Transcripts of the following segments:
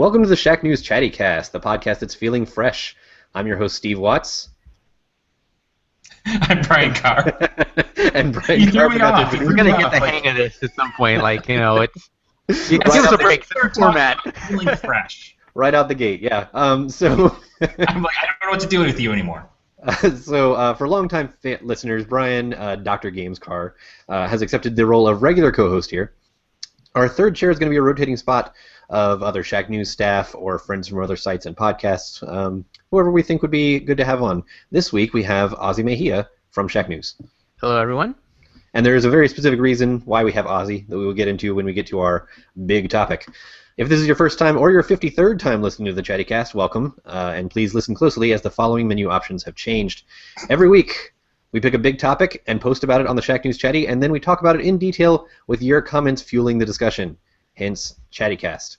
Welcome to the Shack News Chattycast, the podcast that's feeling fresh. I'm your host, Steve Watts. I'm Brian Carr. And Brian You Carr threw me off. We're gonna get the hang of this at some point. Like, you know, give us a break. It's format. Feeling fresh. Right out the gate, yeah. I'm like, I don't know what to do with you anymore. For longtime listeners, Brian, Dr. Games Carr, has accepted the role of regular co-host here. Our third chair is going to be a rotating spot of other Shack News staff or friends from other sites and podcasts, whoever we think would be good to have on. This week we have Ozzy Mejia from Shack News. Hello, everyone. And there is a very specific reason why we have Ozzy that we will get into when we get to our big topic. If this is your first time or your 53rd time listening to the Chattycast, welcome, and please listen closely as the following menu options have changed. Every week, we pick a big topic and post about it on the Shack News Chatty, and then we talk about it in detail with your comments fueling the discussion, hence Chattycast.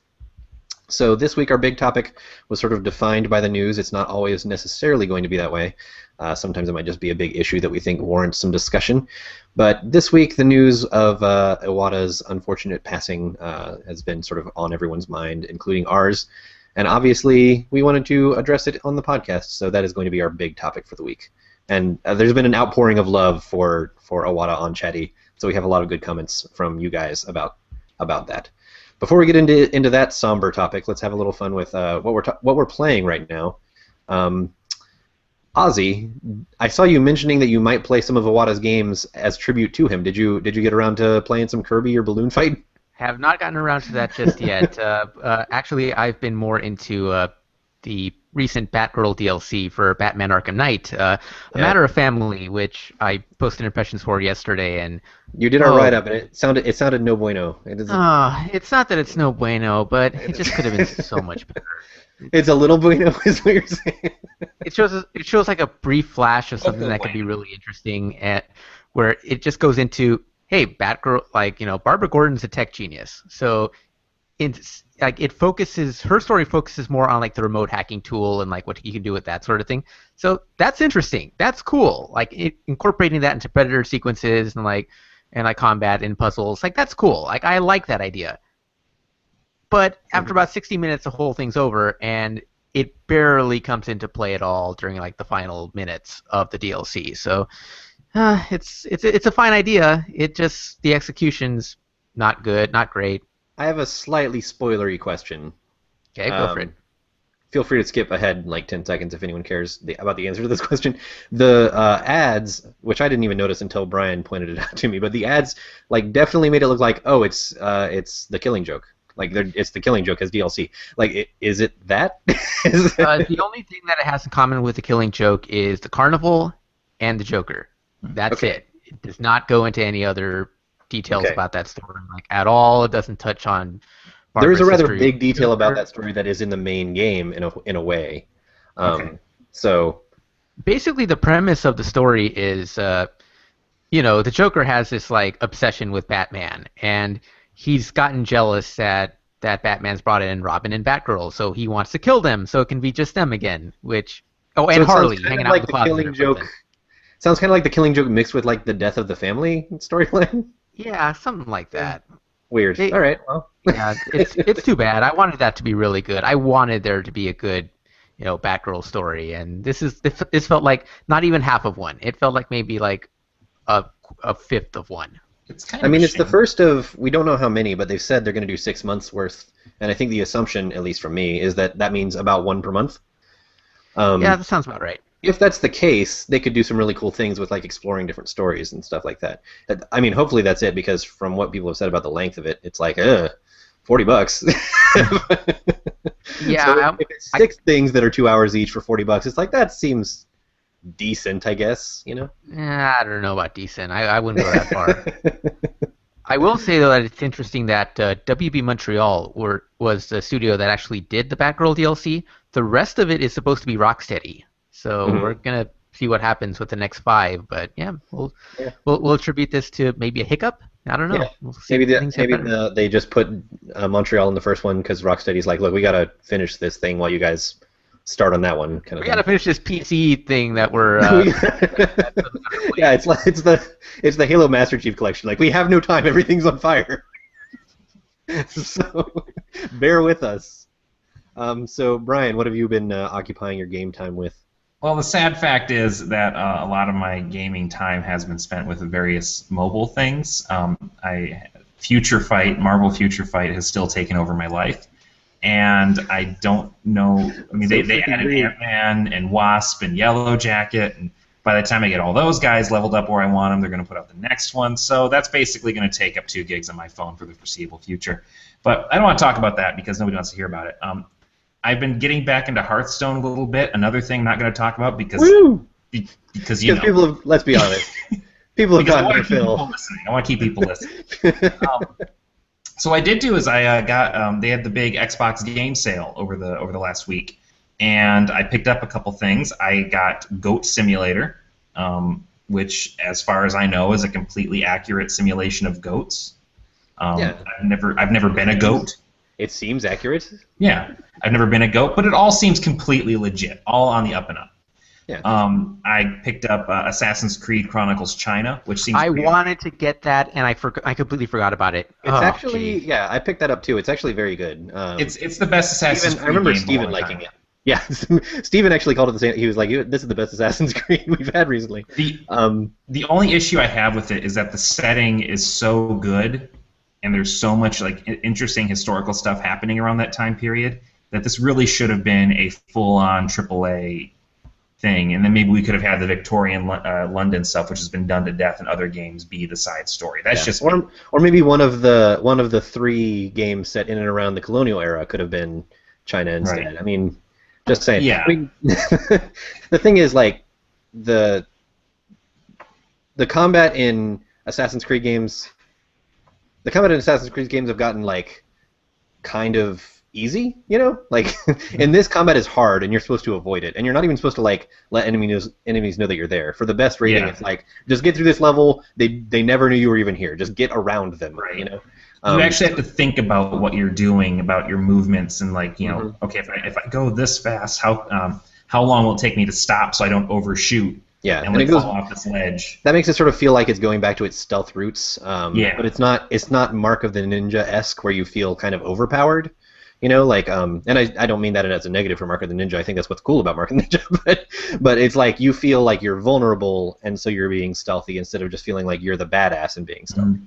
So this week our big topic was sort of defined by the news. It's not always necessarily going to be that way. Sometimes it might just be a big issue that we think warrants some discussion. But this week the news of Iwata's unfortunate passing has been sort of on everyone's mind, including ours. And obviously we wanted to address it on the podcast, so that is going to be our big topic for the week. And there's been an outpouring of love for Iwata on Chatty, so we have a lot of good comments from you guys about that. Before we get into that somber topic, let's have a little fun with what we're playing right now. Ozzy, I saw you mentioning that you might play some of Iwata's games as tribute to him. Did you get around to playing some Kirby or Balloon Fight? Have not gotten around to that just yet. Actually, I've been more into the recent Batgirl DLC for Batman Arkham Knight, A Matter of Family, which I posted impressions for yesterday, and you did our write-up, and it sounded no bueno. It's not that it's no bueno, but it just could have been so much better. It's a little bueno, is what you're saying. It shows like a brief flash of something that could be really interesting, where it just goes into, hey, Batgirl, like, you know, Barbara Gordon's a tech genius, so her story focuses more on like the remote hacking tool and like what you can do with that sort of thing. So that's interesting. That's cool. Like incorporating that into Predator sequences and like combat and puzzles. Like that's cool. Like I like that idea. But after about 60 minutes, the whole thing's over, and it barely comes into play at all during like the final minutes of the DLC. So it's a fine idea. It just, the execution's not good, not great. I have a slightly spoilery question. Okay, go for it. Feel free to skip ahead like 10 seconds if anyone cares about the answer to this question. The ads, which I didn't even notice until Brian pointed it out to me, but the ads like definitely made it look like, oh, it's The Killing Joke. Like it's The Killing Joke as DLC. Like, is it that? The only thing that it has in common with The Killing Joke is the Carnival and the Joker. That's it. It does not go into any other details about that story like at all. It doesn't touch on there is a rather history. big detail about that story that is in the main game in a way. So basically the premise of the story is the Joker has this like obsession with Batman, and he's gotten jealous that Batman's brought in Robin and Batgirl, so he wants to kill them so it can be just them again, and Harley hanging out with the Killing Joke. Sounds kind of like The Killing Joke mixed with like the Death of the Family storyline. Yeah, something like that. Weird. All right. Well. Yeah, it's too bad. I wanted that to be really good. I wanted there to be a good, Batgirl story, and this felt like not even half of one. It felt like maybe like a fifth of one. It's the first of, we don't know how many, but they've said they're going to do 6 months worth, and I think the assumption, at least from me, is that means about one per month. Yeah, that sounds about right. If that's the case, they could do some really cool things with like exploring different stories and stuff like that. I mean, hopefully that's it, because from what people have said about the length of it, it's like, $40. Yeah. So if it's 6 things that are 2 hours each for $40, it's like, that seems decent, I guess, Yeah, I don't know about decent. I wouldn't go that far. I will say, though, that it's interesting that WB Montreal was the studio that actually did the Batgirl DLC. The rest of it is supposed to be Rocksteady. So we're going to see what happens with the next 5. But, yeah, we'll attribute this to maybe a hiccup. I don't know. Yeah. We'll see They just put Montreal in the first one because Rocksteady's like, look, we got to finish this thing while you guys start on that one. We got to finish this PC thing that we're... yeah, it's the Halo Master Chief Collection. Like, we have no time. Everything's on fire. So, bear with us. So Brian, what have you been occupying your game time with? Well, the sad fact is that a lot of my gaming time has been spent with various mobile things. Marvel Future Fight has still taken over my life, and I don't know. I mean, So they freaking added weird. Ant-Man and Wasp and Yellow Jacket, and by the time I get all those guys leveled up where I want them, they're going to put out the next one. So that's basically going to take up 2 gigs on my phone for the foreseeable future. But I don't want to talk about that because nobody wants to hear about it. I've been getting back into Hearthstone a little bit. Another thing I'm not going to talk about because Woo! because you know. People have, let's be honest, people have Because I gotten want their to keep people fill. listening. I want to keep people listening. So what I did do is I got they had the big Xbox game sale over the last week, and I picked up a couple things. I got Goat Simulator, which, as far as I know, is a completely accurate simulation of goats. Yeah. I've never been a goat. It seems accurate. Yeah, I've never been a goat, but it all seems completely legit, all on the up and up. Yeah. I picked up Assassin's Creed Chronicles China, which seems. I wanted to get that, and I completely forgot about it. It's actually, yeah, I picked that up too. It's actually very good. It's the best Assassin's Creed I remember game Steven of all liking time. it. Yeah, Steven actually called it the same. He was like, "This is the best Assassin's Creed we've had recently." The only issue I have with it is that the setting is so good, and there's so much like interesting historical stuff happening around that time period that this really should have been a full-on AAA thing, and then maybe we could have had the Victorian London stuff, which has been done to death in other games, be the side story. That's just or maybe one of the 3 games set in and around the colonial era could have been China instead. Right. I mean, just saying. Yeah. I mean, the thing is, like, the combat in Assassin's Creed games, have gotten like kind of easy, you know? Like, in this, combat is hard, and you're supposed to avoid it, and you're not even supposed to like let enemies know that you're there. For the best rating, it's like, just get through this level. They never knew you were even here. Just get around them, Right. you know? You actually have to think about what you're doing, about your movements, and like, you know, Mm-hmm. okay, if I go this fast, how long will it take me to stop so I don't overshoot? Yeah, and and like it goes. fall off this ledge. That makes it sort of feel like it's going back to its stealth roots. Yeah. But it's not Mark of the Ninja-esque where you feel kind of overpowered. You know, like, and I don't mean that as a negative for Mark of the Ninja. I think that's what's cool about Mark of the Ninja. But it's like you feel like you're vulnerable, and so you're being stealthy instead of just feeling like you're the badass and being stealthy,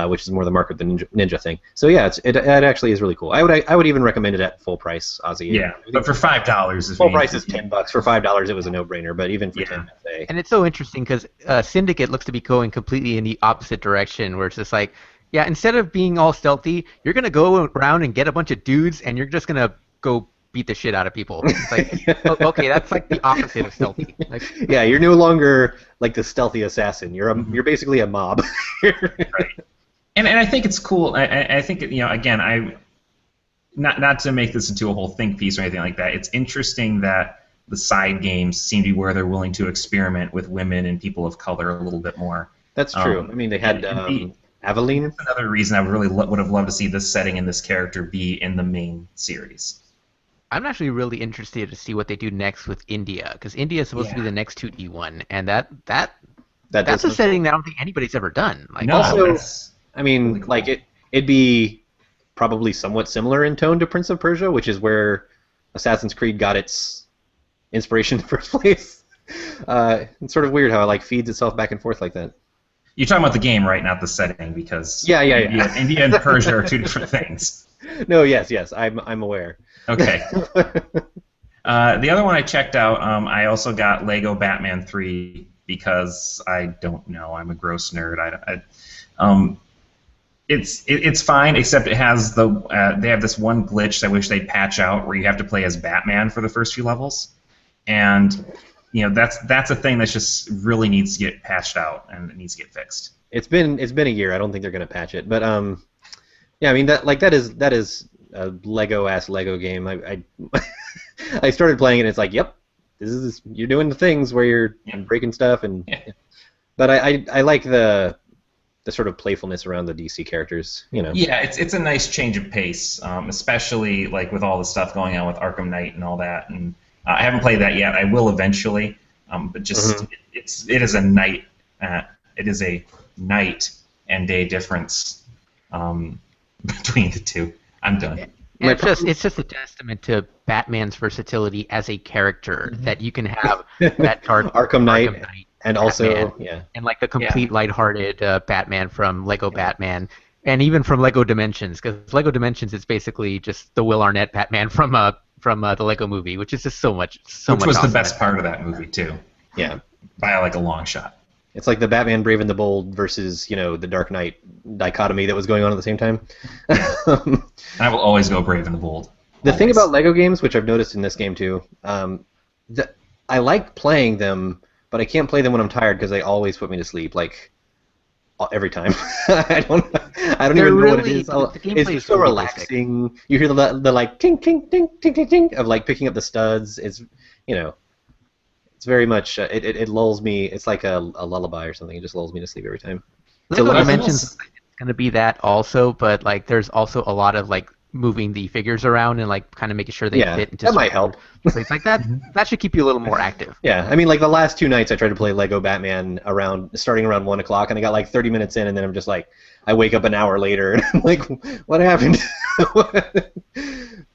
which is more the Mark of the Ninja thing. So yeah, it actually is really cool. I would even recommend it at full price, Ozzy. Yeah, but for $5, Full price is $10. For $5, it was a no-brainer. But even for Yeah. 10, I'd say. And it's so interesting because Syndicate looks to be going completely in the opposite direction, where it's just like, yeah, instead of being all stealthy, you're gonna go around and get a bunch of dudes, and you're just gonna go beat the shit out of people. It's like, okay, that's like the opposite of stealthy. Like, Yeah, you're no longer like the stealthy assassin. You're basically a mob. Right. And I think it's cool. I think, you know, again, not to make this into a whole think piece or anything like that. It's interesting that the side games seem to be where they're willing to experiment with women and people of color a little bit more. That's true. I mean, they had Aveline. That's another reason I would have loved to see this setting and this character be in the main series. I'm actually really interested to see what they do next with India, because India is supposed to be the next 2D one, and that's a setting that I don't think anybody's ever done. Like, No, Also, that's I mean, really cool. like it'd be probably somewhat similar in tone to Prince of Persia, which is where Assassin's Creed got its inspiration in the first place. It's sort of weird how it like feeds itself back and forth like that. You're talking about the game, right? Not the setting, because Yeah. India and Persia are 2 different things. No, yes, I'm aware. Okay. The other one I checked out, I also got Lego Batman 3 because I don't know. I'm a gross nerd. It's fine, except it has they have this one glitch I wish they'd patch out where you have to play as Batman for the first few levels, and you know that's a thing that just really needs to get patched out and it needs to get fixed. It's been a year. I don't think they're gonna patch it, but yeah, I mean that is a Lego game. I I started playing it and it's like, yep, you're doing the things where you're breaking stuff and. Yeah. But I like the sort of playfulness around the DC characters, you know. Yeah, it's a nice change of pace, especially like with all the stuff going on with Arkham Knight and all that. And I haven't played that yet. I will eventually, but just it is a night and day difference between the two. I'm done. And it's just a testament to Batman's versatility as a character that you can have that dark Arkham Knight, and Batman, also and like the complete lighthearted Batman from Lego Batman, and even from Lego Dimensions, because Lego Dimensions is basically just the Will Arnett Batman from the Lego Movie, which is just so much Which was awesome. the best part of that movie too. Yeah. By like a long shot. It's like the Batman Brave and the Bold versus, the Dark Knight dichotomy that was going on at the same time. And I will always go Brave and the Bold. The thing about Lego games, which I've noticed in this game too, I like playing them, but I can't play them when I'm tired because they always put me to sleep, like every time. I don't even know what it is. It's just so relaxing. Basic. You hear the like ting ting ting ting ting ting of like picking up the studs. It's It's very much it lulls me. It's like a lullaby or something. It just lulls me to sleep every time. Lego Dimensions is going to be that also, but like there's also a lot of like moving the figures around and like kind of making sure they fit into. That might help. It's like that. That should keep you a little more active. Yeah, I mean, like the last 2 nights I tried to play Lego Batman starting around 1 o'clock, and I got like 30 minutes in, and then I'm just like, I wake up an hour later, and I'm like, what happened?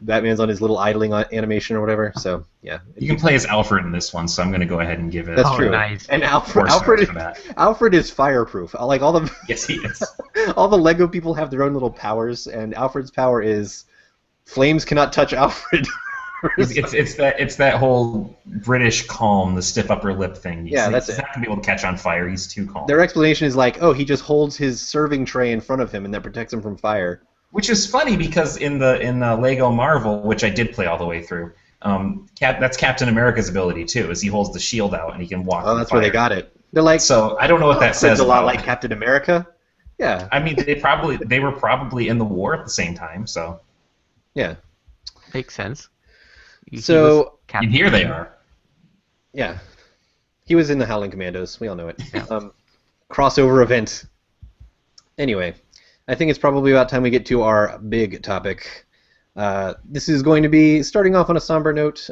Batman's on his little idling animation or whatever. So yeah, you can play as Alfred in this one, so I'm going to go ahead and give it. That's true. Nice. And Alfred is fireproof. Like all the yes, he is. All the Lego people have their own little powers, and Alfred's power is flames cannot touch Alfred. It's that whole British calm, the stiff upper lip thing. He's not going to be able to catch on fire. He's too calm. Their explanation is like, oh, he just holds his serving tray in front of him, and that protects him from fire. Which is funny because in the Lego Marvel, which I did play all the way through, that's Captain America's ability too, is he holds the shield out and he can walk. Oh, that's where they got it. They're like, so I don't know what that says. It's a lot like Captain America. Yeah. I mean, they were probably in the war at the same time, so. Yeah. Makes sense. So and here they are. Yeah. He was in the Howling Commandos. We all know it. Crossover event. Anyway. I think it's probably about time we get to our big topic. This is going to be starting off on a somber note.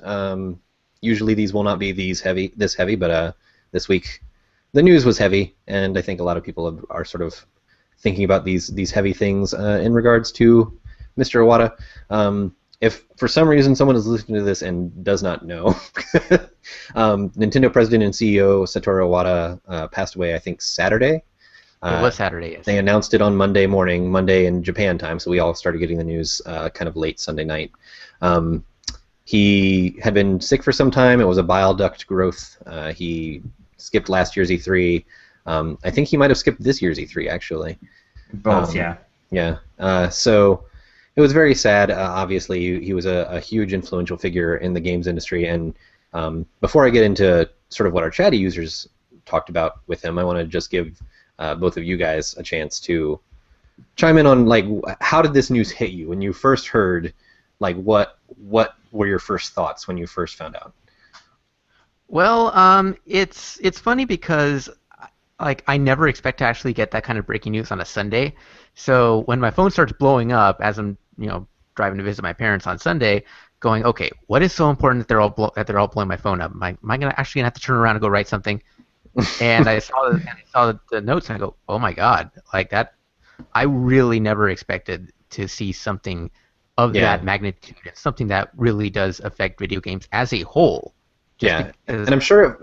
Usually these will not be this heavy, but this week the news was heavy, and I think a lot of people are sort of thinking about these heavy things in regards to Mr. Iwata. If for some reason someone is listening to this and does not know, Nintendo President and CEO Satoru Iwata passed away, I think, Saturday. It was Saturday, yes. They announced it on Monday morning, Monday in Japan time, so we all started getting the news kind of late Sunday night. He had been sick for some time. It was a bile duct growth. He skipped last year's E3. I think he might have skipped this year's E3, actually. Both, yeah. Yeah. So it was very sad. Obviously, he was a huge influential figure in the games industry. And before I get into sort of what our chatty users talked about with him, I want to just give both of you guys a chance to chime in on, like, how did this news hit you when you first heard? Like, what were your first thoughts when you first found out? Well, it's funny because like I never expect to actually get that kind of breaking news on a Sunday. So when my phone starts blowing up as I'm driving to visit my parents on Sunday, going, okay, what is so important that they're all blowing my phone up? Am I actually gonna have to turn around and go write something? And I saw the notes and I go, oh my god, like that! I really never expected to see something of that magnitude and something that really does affect video games as a whole. And I'm sure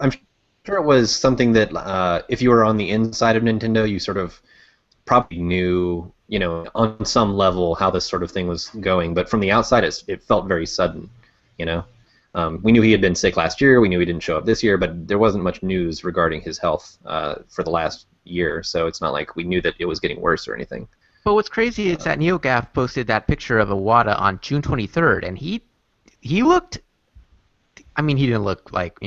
it was something that if you were on the inside of Nintendo, you sort of probably knew, on some level how this sort of thing was going. But from the outside, it felt very sudden, We knew he had been sick last year. We knew he didn't show up this year, but there wasn't much news regarding his health for the last year. So it's not like we knew that it was getting worse or anything. But what's crazy is that NeoGAF posted that picture of Iwata on June 23rd, and he looked. I mean, he didn't look like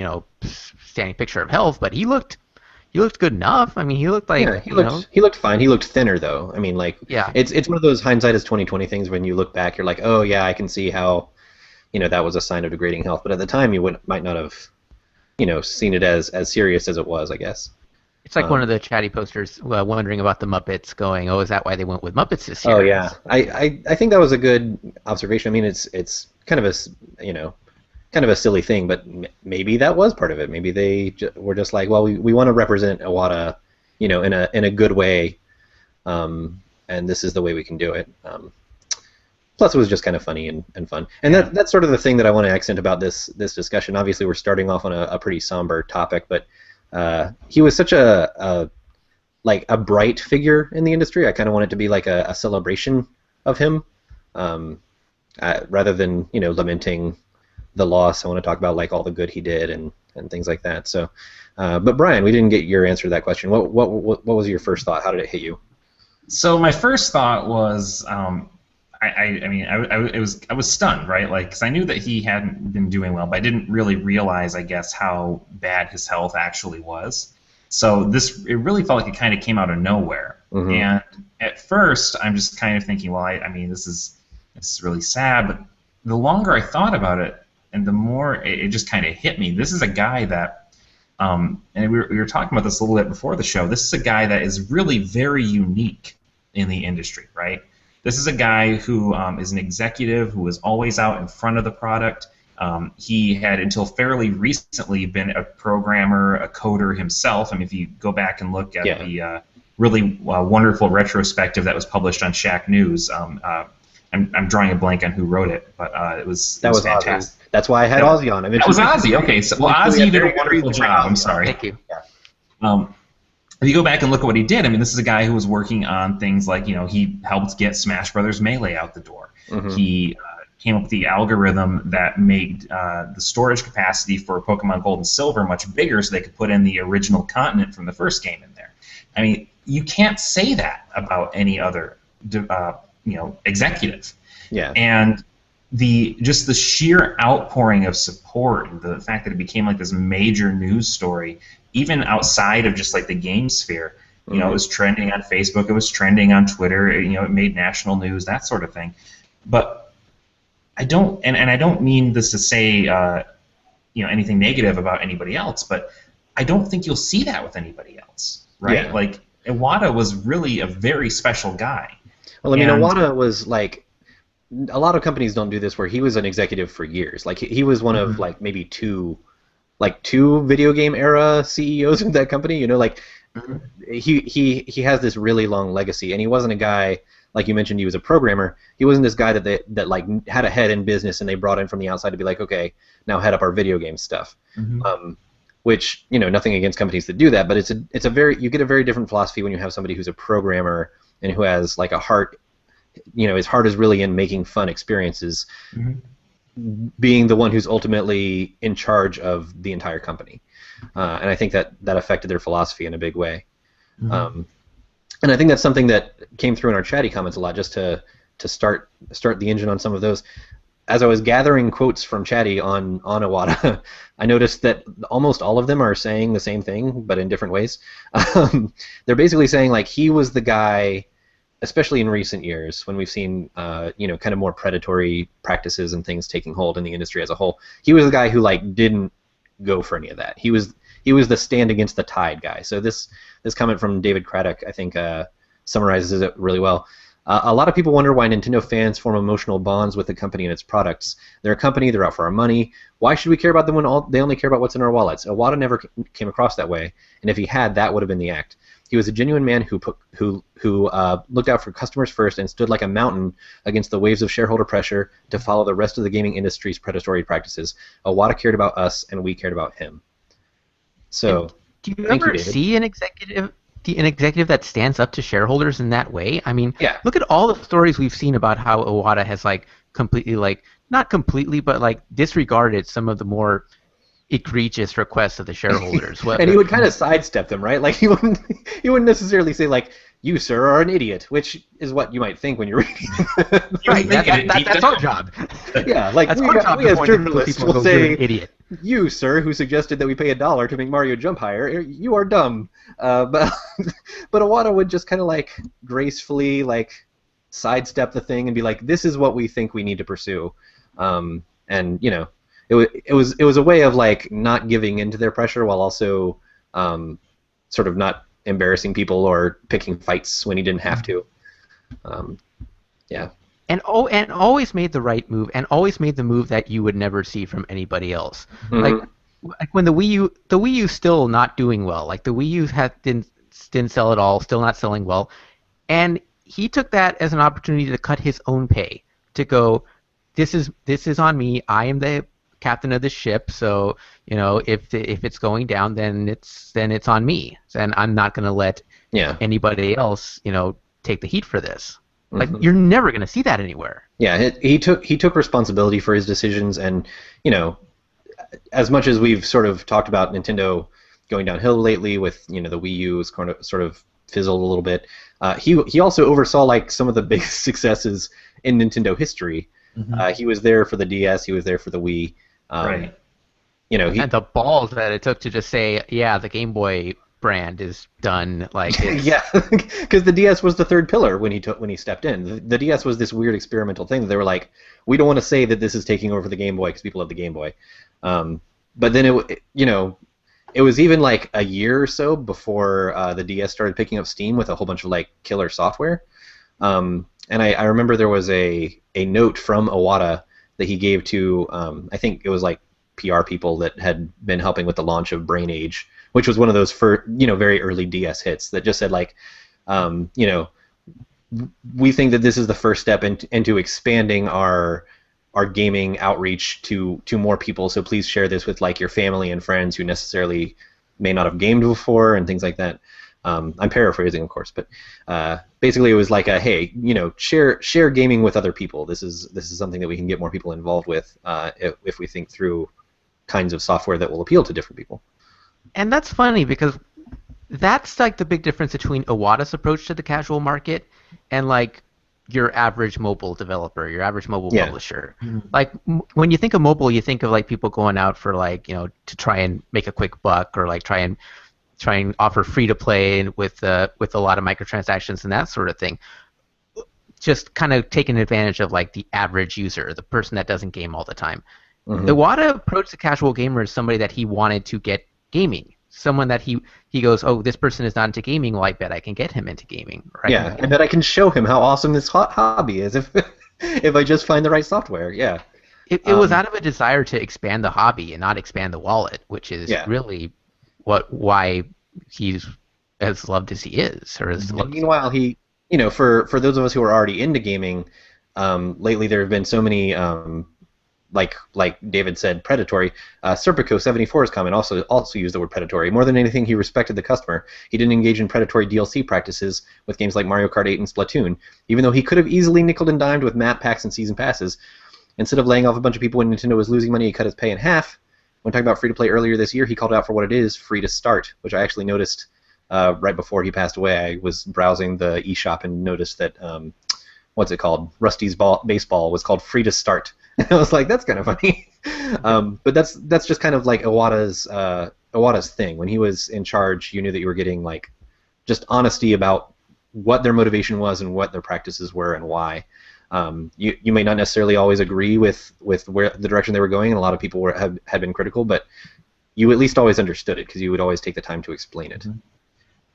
standing picture of health, but he looked good enough. I mean, he looked like he looked fine. He looked thinner though. I mean, like it's one of those hindsight is 20/20 things. When you look back, you're like, oh yeah, I can see how. That was a sign of degrading health, but at the time you might not have, seen it as serious as it was, I guess. It's like one of the chatty posters wondering about the Muppets, going, "Oh, is that why they went with Muppets this year?" Oh yeah, I think that was a good observation. I mean, it's kind of a silly thing, but maybe that was part of it. Maybe they were just like, well, we want to represent Iwata, in a good way, and this is the way we can do it. Plus, it was just kind of funny and fun. And that's sort of the thing that I want to accent about this discussion. Obviously, we're starting off on a pretty somber topic, but he was such a bright figure in the industry. I kind of want it to be like a celebration of him, rather than lamenting the loss. I want to talk about like all the good he did and things like that. So, but Brian, we didn't get your answer to that question. What was your first thought? How did it hit you? So my first thought was, I was stunned, right? Like, because I knew that he hadn't been doing well, but I didn't really realize, I guess, how bad his health actually was. So it really felt like it kind of came out of nowhere. Mm-hmm. And at first, I'm just kind of thinking, well, I mean, this is really sad. But the longer I thought about it, and the more it just kind of hit me. This is a guy that, and we were talking about this a little bit before the show. This is a guy that is really very unique in the industry, right? This is a guy who is an executive who was always out in front of the product. He had, until fairly recently, been a programmer, a coder himself. I mean, if you go back and look at the really wonderful retrospective that was published on Shack News, I'm drawing a blank on who wrote it, but it was fantastic. Ozzy. That's why I had Ozzy on. That was Ozzy. Okay, so Ozzy did a wonderful job. I'm sorry. Thank you. Yeah. If you go back and look at what he did, I mean, this is a guy who was working on things like, he helped get Smash Brothers Melee out the door. Mm-hmm. He came up with the algorithm that made the storage capacity for Pokemon Gold and Silver much bigger, so they could put in the original continent from the first game in there. I mean, you can't say that about any other, executive. Yeah. And the sheer outpouring of support, and the fact that it became like this major news story, even outside of just like the game sphere, it was trending on Facebook, it was trending on Twitter, it made national news, that sort of thing. But I don't, and I don't mean this to say, anything negative about anybody else, but I don't think you'll see that with anybody else, right? Yeah. Like, Iwata was really a very special guy. Well, I mean, Iwata was like, a lot of companies don't do this, where he was an executive for years. Like, he was one of like maybe two video game era CEOs of that company. He has this really long legacy, and he wasn't a guy, like you mentioned, he was a programmer. He wasn't this guy that like had a head in business and they brought in from the outside to be like, okay, now head up our video game stuff. Which, nothing against companies that do that, but you get a very different philosophy when you have somebody who's a programmer and who has like a heart. His heart is really in making fun experiences, being the one who's ultimately in charge of the entire company. And I think that affected their philosophy in a big way. And I think that's something that came through in our chatty comments a lot, just to start the engine on some of those. As I was gathering quotes from chatty on Iwata, I noticed that almost all of them are saying the same thing, but in different ways. They're basically saying, like, he was the guy, especially in recent years, when we've seen, kind of more predatory practices and things taking hold in the industry as a whole. He was the guy who like didn't go for any of that. He was the stand against the tide guy. So this comment from David Craddock, I think, summarizes it really well. A lot of people wonder why Nintendo fans form emotional bonds with the company and its products. They're a company, they're out for our money. Why should we care about them when they only care about what's in our wallets? Iwata never came across that way, and if he had, that would have been the act. He was a genuine man who looked out for customers first and stood like a mountain against the waves of shareholder pressure to follow the rest of the gaming industry's predatory practices. Iwata cared about us, and we cared about him. So, do you ever see an executive that stands up to shareholders in that way? I mean, look at all the stories we've seen about how Iwata has like completely, like, not completely, but like disregarded some of the more egregious requests of the shareholders. And he would kind of sidestep them, right? Like, he wouldn't necessarily say, like, you, sir, are an idiot, which is what you might think when you're reading. Right, that's our job. Yeah, like, that's our job, we as journalists will say, idiot. You, sir, who suggested that we pay $1 to make Mario jump higher, you are dumb. But Iwata would just kind of, like, gracefully, like, sidestep the thing and be like, this is what we think we need to pursue. And, it was a way of like not giving into their pressure while also sort of not embarrassing people or picking fights when he didn't have to. And always made the right move, and always made the move that you would never see from anybody else. Like when the Wii U still not doing well. Like the Wii U didn't sell at all, still not selling well, and he took that as an opportunity to cut his own pay. to go, this is on me. I am the captain of the ship, so if it's going down, then it's on me, and I'm not going to let anybody else take the heat for this. Like, you're never going to see that anywhere. Yeah, he took responsibility for his decisions, and as much as we've sort of talked about Nintendo going downhill lately with the Wii U is sort of fizzled a little bit, he also oversaw like some of the biggest successes in Nintendo history. He was there for the DS, he was there for the Wii. Right. And the balls that it took to just say, yeah, the Game Boy brand is done. Like, yeah, because the DS was the third pillar when he stepped in. The DS was this weird experimental thing that they were like, we don't want to say that this is taking over the Game Boy because people have the Game Boy. But then it was even like a year or so before the DS started picking up steam with a whole bunch of like killer software. And I remember there was a note from Iwata that he gave to I think it was like PR people that had been helping with the launch of Brain Age, which was one of those very early DS hits that just said like, we think that this is the first step into expanding our gaming outreach to more people. So please share this with like your family and friends who necessarily may not have gamed before and things like that. I'm paraphrasing, of course, but basically it was like a hey, share gaming with other people. This is something that we can get more people involved with if we think through kinds of software that will appeal to different people. And that's funny because that's like the big difference between Iwata's approach to the casual market and like your average mobile developer, your average mobile publisher. Like when you think of mobile, you think of like people going out for like to try and make a quick buck or like try and offer free to play with a lot of microtransactions and that sort of thing. Just kind of taking advantage of like the average user, the person that doesn't game all the time. Iwata approached the casual gamer as somebody that he wanted to get gaming. Someone that he goes, oh, this person is not into gaming, well, I bet I can get him into gaming. Right? Yeah, I bet I can show him how awesome this hobby is if I just find the right software. Yeah. It was out of a desire to expand the hobby and not expand the wallet, which is really why he's as loved as he is. Meanwhile, he, for those of us who are already into gaming, lately there have been so many, like David said, predatory. Serpico74's comment also used the word predatory. More than anything, he respected the customer. He didn't engage in predatory DLC practices with games like Mario Kart 8 and Splatoon, even though he could have easily nickeled and dimed with map packs and season passes. Instead of laying off a bunch of people when Nintendo was losing money, he cut his pay in half. When talking about free-to-play earlier this year, he called out for what it is, free to start, which I actually noticed right before he passed away. I was browsing the eShop and noticed that, what's it called? Rusty's Baseball was called free to start. And I was like, that's kind of funny. But that's just kind of like Iwata's thing. When he was in charge, you knew that you were getting like just honesty about what their motivation was and what their practices were and why. You may not necessarily always agree with where the direction they were going, and a lot of people had been critical, but you at least always understood it because you would always take the time to explain it.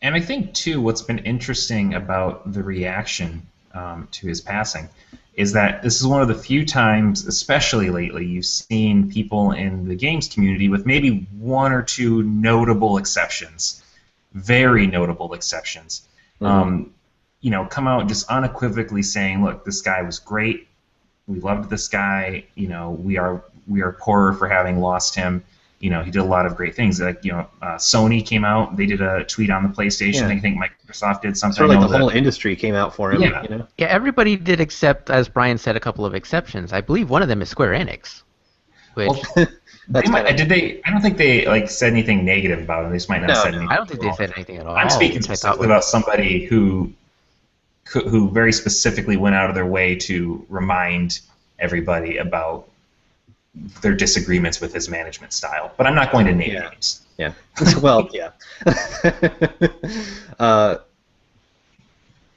And I think, too, what's been interesting about the reaction to his passing is that this is one of the few times, especially lately, you've seen people in the games community with maybe one or two notable exceptions, very notable exceptions, come out just unequivocally saying, look, this guy was great, we loved this guy, we are poorer for having lost him. He did a lot of great things. Like, Sony came out, they did a tweet on the PlayStation. I think Microsoft did something. Sort of like the whole industry came out for him. Yeah. Yeah, everybody did except, as Brian said, a couple of exceptions. I believe one of them is Square Enix. Which I don't think they said anything negative about him. They just might not have said anything. I don't think they said anything at all. I'm speaking specifically about somebody who very specifically went out of their way to remind everybody about their disagreements with his management style, but I'm not going to name names. Yeah. Well, yeah.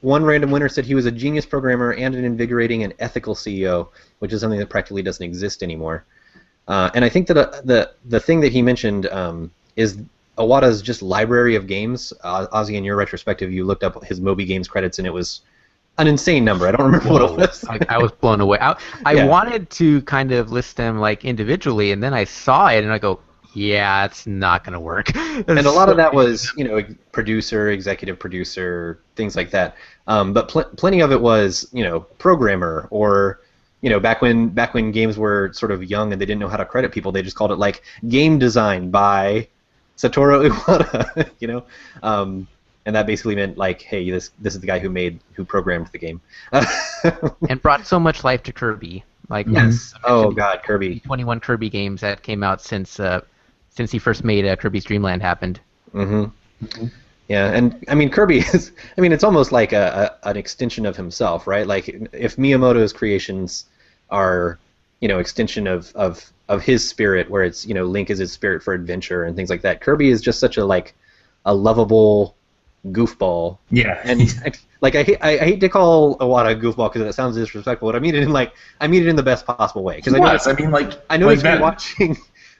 One random winner said he was a genius programmer and an invigorating and ethical CEO, which is something that practically doesn't exist anymore. And I think that the thing that he mentioned is Iwata's just library of games. Ozzy, in your retrospective, you looked up his Moby Games credits, and it was an insane number. I don't remember what it was. I was blown away. I wanted to kind of list them like individually, and then I saw it, and I go, yeah, it's not going to work. And a lot of that was, producer, executive producer, things like that. But plenty of it was, programmer or, back when games were sort of young and they didn't know how to credit people, they just called it like game design by Satoru Iwata, and that basically meant like, hey, this is the guy who programmed the game, and brought so much life to Kirby. Like yes, oh god, Kirby. 21 Kirby games that came out since he first made Kirby's Dream Land happened. Mm-hmm. Yeah, and I mean Kirby is, it's almost like an extension of himself, right? Like if Miyamoto's creations are, extension of his spirit, where it's, Link is his spirit for adventure and things like that. Kirby is just such a lovable goofball. Yeah. And like I hate to call Iwata a goofball because it sounds disrespectful, but I mean it in the best possible way. Because I noticed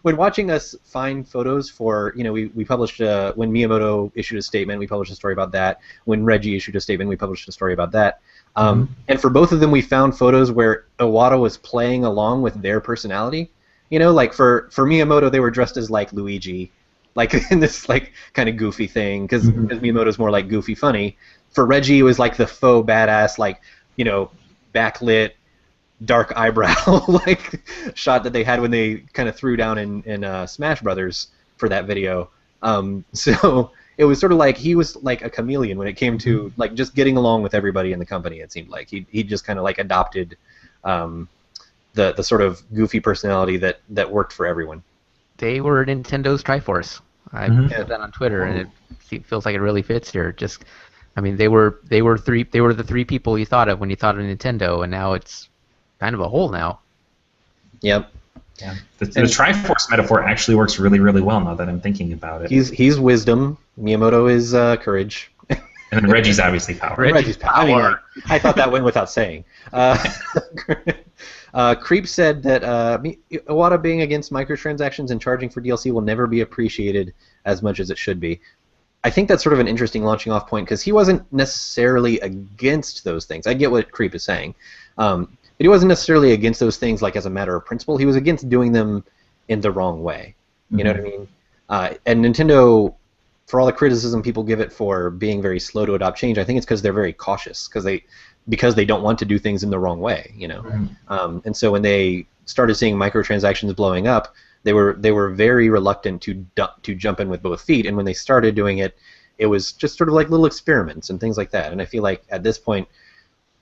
when watching us find photos for, we published when Miyamoto issued a statement, we published a story about that. When Reggie issued a statement, we published a story about that. And for both of them, we found photos where Iwata was playing along with their personality. Like for Miyamoto, they were dressed as like Luigi, like in this like kind of goofy thing, because Miyamoto's more like goofy funny. For Reggie, it was like the faux badass, like backlit, dark eyebrow like shot that they had when they kind of threw down in Smash Brothers for that video. So it was sort of like he was like a chameleon when it came to like just getting along with everybody in the company. It seemed like he just kind of like adopted the sort of goofy personality that worked for everyone. They were Nintendo's Triforce. I put that on Twitter, and it feels like it really fits here. They were the three people you thought of when you thought of Nintendo, and now it's kind of a whole now. Yep. Yeah. The Triforce metaphor actually works really, really well now that I'm thinking about it. He's wisdom. Miyamoto is courage. And then Reggie's obviously power. Reggie's power. I thought that went without saying. Creep said that Iwata being against microtransactions and charging for DLC will never be appreciated as much as it should be. I think that's sort of an interesting launching off point because he wasn't necessarily against those things. I get what Creep is saying. But he wasn't necessarily against those things like as a matter of principle. He was against doing them in the wrong way. You know what I mean? And Nintendo, for all the criticism people give it for being very slow to adopt change, I think it's because they're very cautious because they don't want to do things in the wrong way. And so when they started seeing microtransactions blowing up, they were very reluctant to jump in with both feet. And when they started doing it, it was just sort of like little experiments and things like that. And I feel like at this point,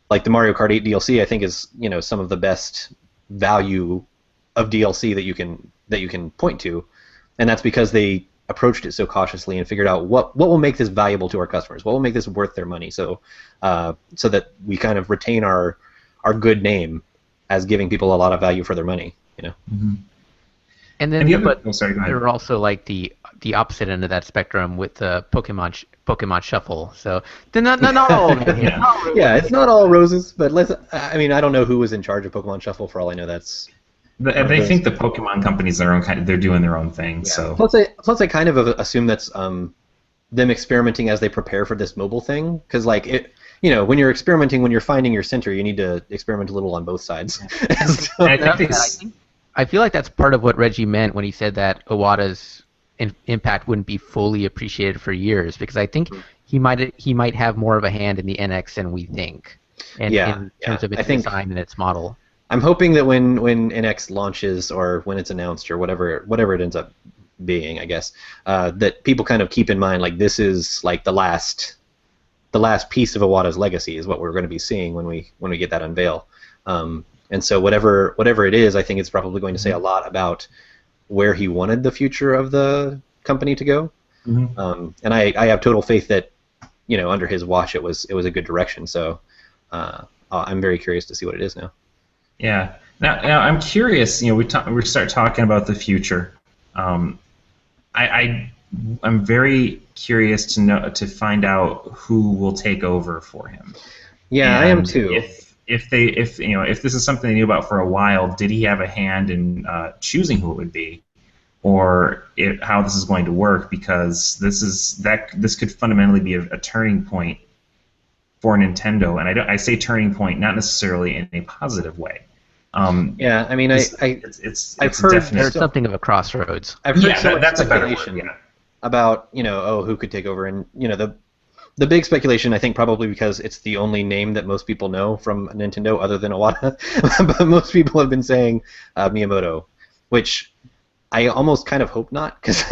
like the Mario Kart 8 DLC, I think is some of the best value of DLC that you can point to, and that's because they approached it so cautiously and figured out what will make this valuable to our customers, what will make this worth their money, so that we kind of retain our good name as giving people a lot of value for their money. And then there are also like the opposite end of that spectrum with the Pokemon Shuffle. So they're not all. Yeah, it's not all roses, but I don't know who was in charge of Pokemon Shuffle. For all I know, that's. They think the Pokemon companies they're doing their own thing. Yeah. So plus I kind of assume that's them experimenting as they prepare for this mobile thing, because like it. When you're experimenting, when you're finding your center, you need to experiment a little on both sides. I feel like that's part of what Reggie meant when he said that Iwata's impact wouldn't be fully appreciated for years, because I think he might have more of a hand in the NX than we think, in terms of its design and its model. I'm hoping that when NX launches or when it's announced or whatever it ends up being, I guess, that people kind of keep in mind like this is like the last piece of Iwata's legacy is what we're going to be seeing when we get that unveil. And so whatever it is, I think it's probably going to say a lot about where he wanted the future of the company to go. And I have total faith that under his watch it was a good direction. So I'm very curious to see what it is now. Yeah. Now I'm curious. We start talking about the future. I'm very curious to find out who will take over for him. Yeah, and I am too. If this is something they knew about for a while, did he have a hand in choosing who it would be, or how this is going to work? Because this could fundamentally be a turning point for Nintendo, and I say turning point not necessarily in a positive way. I've heard there's something of a crossroads. I've heard that's speculation about who could take over, and the big speculation, I think, probably because it's the only name that most people know from Nintendo other than Iwata, but most people have been saying Miyamoto, which I almost kind of hope not, because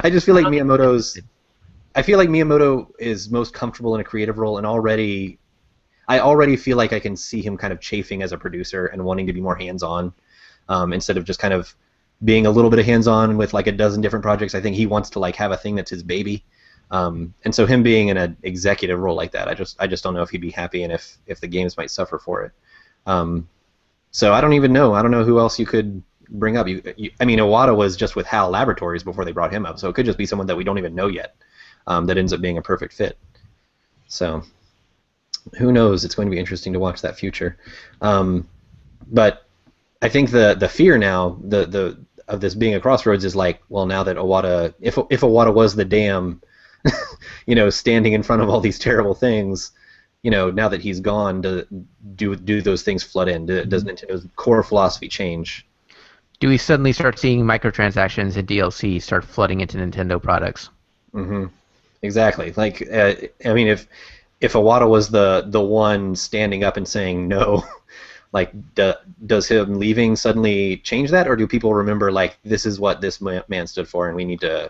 I just feel like I feel like Miyamoto is most comfortable in a creative role, and I already feel like I can see him kind of chafing as a producer and wanting to be more hands-on, instead of just kind of being a little bit of hands-on with like a dozen different projects. I think he wants to like have a thing that's his baby. And so him being in an executive role like that, I just don't know if he'd be happy, and if the games might suffer for it. So I don't even know. I don't know who else you could bring up. I mean, Iwata was just with HAL Laboratories before they brought him up, so it could just be someone that we don't even know yet, that ends up being a perfect fit. So who knows? It's going to be interesting to watch that future. But I think the fear now of this being a crossroads is like, well, now that Iwata, if Iwata was the dam, standing in front of all these terrible things, now that he's gone, do those things flood in? Does Nintendo's core philosophy change? Do we suddenly start seeing microtransactions and DLC start flooding into Nintendo products? Mm-hmm. Exactly. Like, I mean, if Iwata was the one standing up and saying no, like, does him leaving suddenly change that, or do people remember like this is what this man stood for, and we need to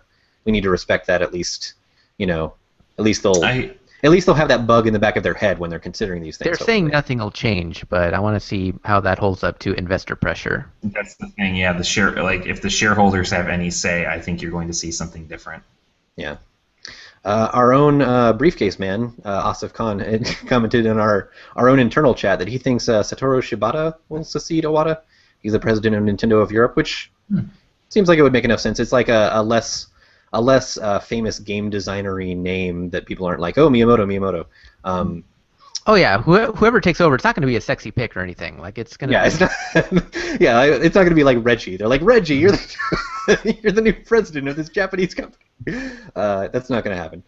respect that at least? At least they'll have that bug in the back of their head when they're considering these things. They're saying nothing will change, but I want to see how that holds up to investor pressure. That's the thing, yeah. If the shareholders have any say, I think you're going to see something different. Yeah. Our own briefcase man, Asif Khan, had commented in our own internal chat that he thinks Satoru Shibata will succeed Iwata. He's the president of Nintendo of Europe, which seems like it would make enough sense. It's like a less famous game designer-y name that people aren't like, oh, Miyamoto. Oh yeah, whoever takes over, it's not going to be a sexy pick or anything. Like it's going to. It's not. It's not going to be like Reggie. They're like, Reggie, you're the new president of this Japanese company. That's not going to happen.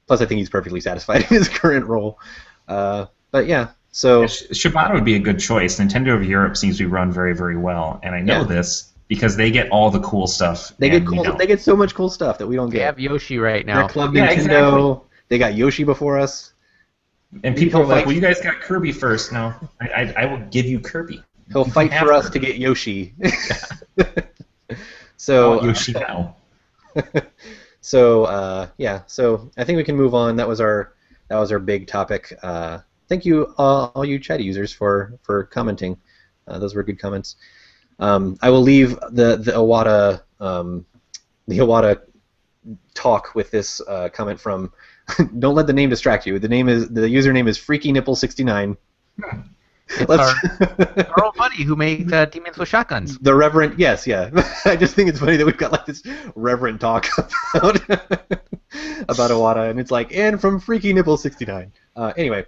Plus, I think he's perfectly satisfied in his current role. But yeah, so Shibata would be a good choice. Nintendo of Europe seems to be run very, very well, and I know this because they get all the cool stuff. They get so much cool stuff that we don't get. They have Yoshi right now. They're Club Nintendo. Exactly. They got Yoshi before us. And people are like, well, you guys got Kirby first. No, I will give you Kirby. He'll fight for us to get Yoshi. So Yoshi now. So I think we can move on. That was our big topic. Thank you all you chatty users for commenting. Those were good comments. I will leave the Iwata talk with this comment from. Don't let the name distract you. The username is FreakyNipple69. It's our old buddy who made Demons with Shotguns. The Reverend, yes, yeah. I just think it's funny that we've got like this reverent talk about Iwata, and it's like, and from FreakyNipple69. Anyway,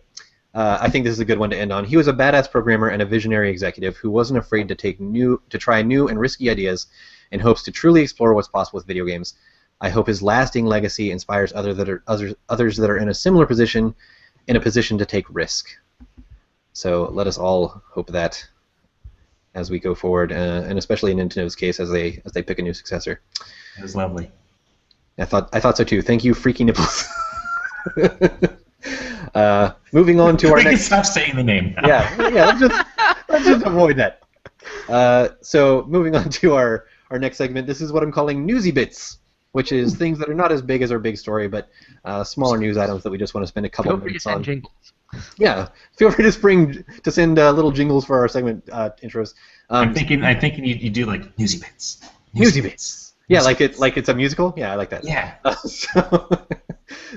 I think this is a good one to end on. He was a badass programmer and a visionary executive who wasn't afraid to try new and risky ideas in hopes to truly explore what's possible with video games. I hope his lasting legacy inspires others that are in a similar position, to take risk. So let us all hope that as we go forward, and especially in Nintendo's case, as they pick a new successor. It was lovely. I thought so too. Thank you, Freaky Nipples. Moving on to our next. We can stop saying the name now. Yeah. Let's just avoid that. So moving on to our next segment. This is what I'm calling Newsy Bits, which is things that are not as big as our big story, but smaller news items that we just want to spend a couple minutes on. Jingles. Yeah, feel free to send little jingles for our segment intros. I'm thinking you do like Newsy Bits. Newsy Bits. Yeah, like it's a musical. Yeah, I like that. Yeah.